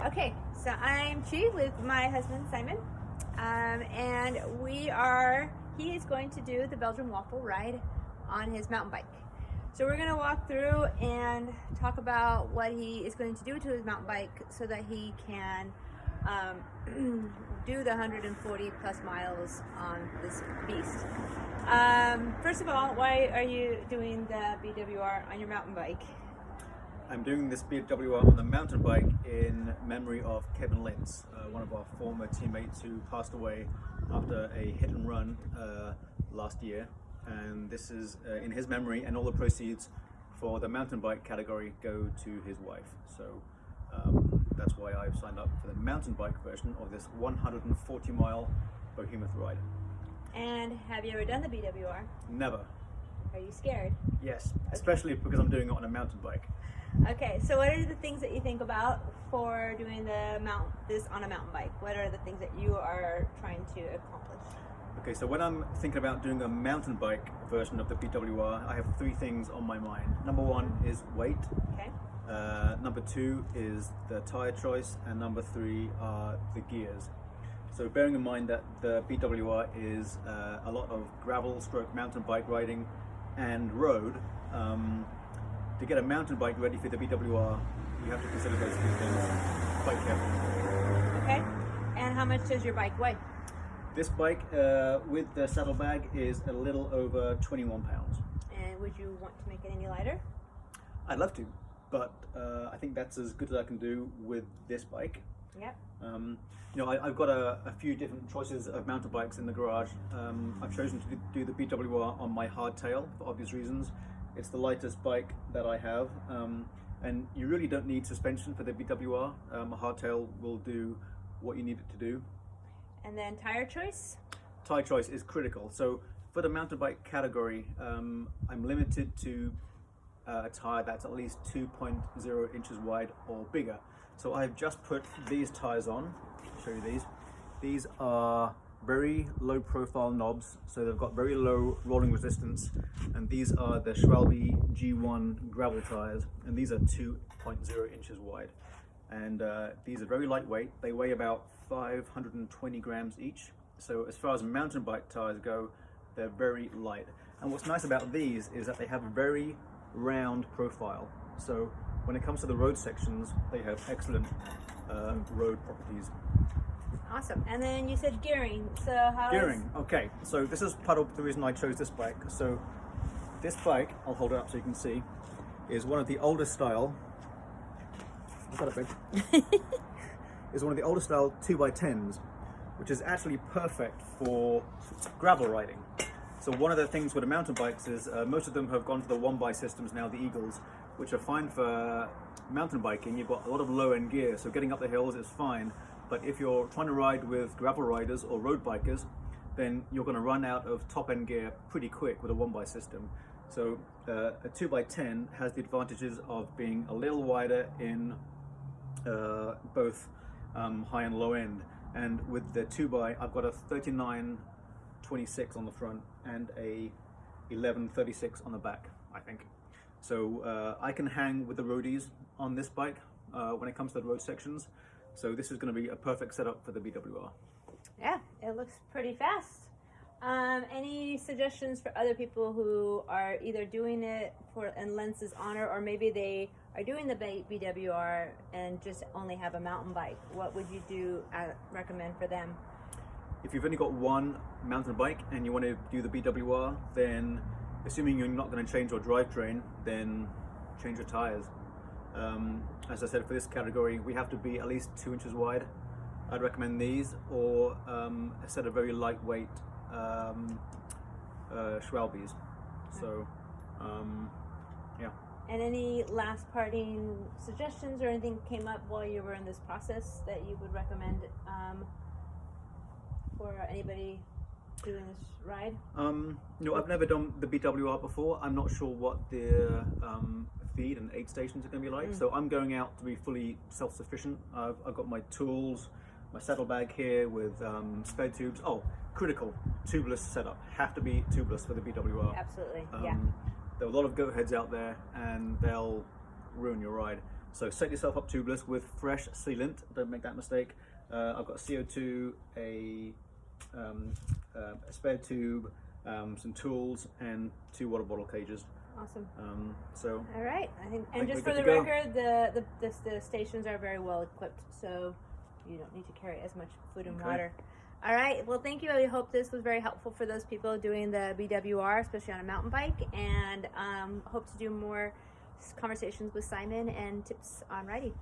Okay, so I'm Chi with my husband Simon, and he is going to do the Belgian waffle ride on his mountain bike. So we're going to walk through and talk about what he is going to do to his mountain bike so that he can do the 140 plus miles on this beast. First of all, why are you doing the BWR on your mountain bike? I'm doing this BWR on the mountain bike in memory of Kevin Lentz, one of our former teammates who passed away after a hit and run last year. And this is in his memory, and all the proceeds for the mountain bike category go to his wife. So that's why I've signed up for the mountain bike version of this 140-mile behemoth ride. And have you ever done the BWR? Never. Are you scared? Yes, especially because I'm doing it on a mountain bike. Okay, so what are the things that you think about for doing this on a mountain bike? What are the things that you are trying to accomplish? Okay, so when I'm thinking about doing a mountain bike version of the BWR, I have three things on my mind. Number one is weight. Okay. Number two is the tire choice, and number three are the gears. So bearing in mind that the BWR is a lot of gravel stroke mountain bike riding and road, to get a mountain bike ready for the BWR, you have to consider those three things quite carefully. Okay, and how much does your bike weigh? This bike with the saddlebag is a little over 21 pounds. And would you want to make it any lighter? I'd love to, but I think that's as good as I can do with this bike. Yep. I've got a few different choices of mountain bikes in the garage. I've chosen to do the BWR on my hardtail for obvious reasons. It's the lightest bike that I have, and you really don't need suspension for the BWR. A hardtail will do what you need it to do. And then tire choice? Tire choice is critical. So for the mountain bike category, I'm limited to a tire that's at least 2.0 inches wide or bigger. So I've just put these tires on. I'll show you these. These are very low profile knobs, so they've got very low rolling resistance, and these are the Schwalbe G1 gravel tires, and these are 2.0 inches wide, and these are very lightweight. They weigh about 520 grams each, so as far as mountain bike tires go, they're very light. And what's nice about these is that they have a very round profile, so when it comes to the road sections, they have excellent road properties. Awesome. And then you said gearing. So how Gearing, okay. So this is part of the reason I chose this bike. So this bike, I'll hold it up so you can see, is one of the older style. What's that up, babe? Is one of the older style 2x10s, which is actually perfect for gravel riding. So one of the things with the mountain bikes is most of them have gone to the 1x systems now, the Eagles, which are fine for mountain biking. You've got a lot of low end gear, so getting up the hills is fine. But if you're trying to ride with gravel riders or road bikers, then you're going to run out of top end gear pretty quick with a 1x system. So a 2x10 has the advantages of being a little wider in both high and low end. And with the 2x, I've got a 39/26 on the front and a 11/36 on the back, I think. So I can hang with the roadies on this bike when it comes to the road sections. So this is going to be a perfect setup for the BWR. Yeah, it looks pretty fast. Any suggestions for other people who are either doing it in Lentz's honor, or maybe they are doing the BWR and just only have a mountain bike? What would you recommend for them? If you've only got one mountain bike and you want to do the BWR, then assuming you're not going to change your drivetrain, then change your tires. As I said, for this category, we have to be at least 2 inches wide. I'd recommend these, or a set of very lightweight Schwalbes. So, yeah. And any last parting suggestions or anything came up while you were in this process that you would recommend for anybody doing this ride? I've never done the BWR before. I'm not sure what the feed and aid stations are going to be like. So I'm going out to be fully self-sufficient. I've got my tools, my saddlebag here with spare tubes. Oh, critical, tubeless setup. Have to be tubeless for the BWR. Absolutely, yeah. There are a lot of goat heads out there and they'll ruin your ride. So set yourself up tubeless with fresh sealant. Don't make that mistake. I've got CO2, a spare tube, some tools, and 2 water bottle cages. Awesome. So All right. I think, and we're just for good the to go. record, the stations are very well equipped, so you don't need to carry as much food and Okay. water. All right. Well, thank you. I hope this was very helpful for those people doing the BWR, especially on a mountain bike, and hope to do more conversations with Simon and tips on riding.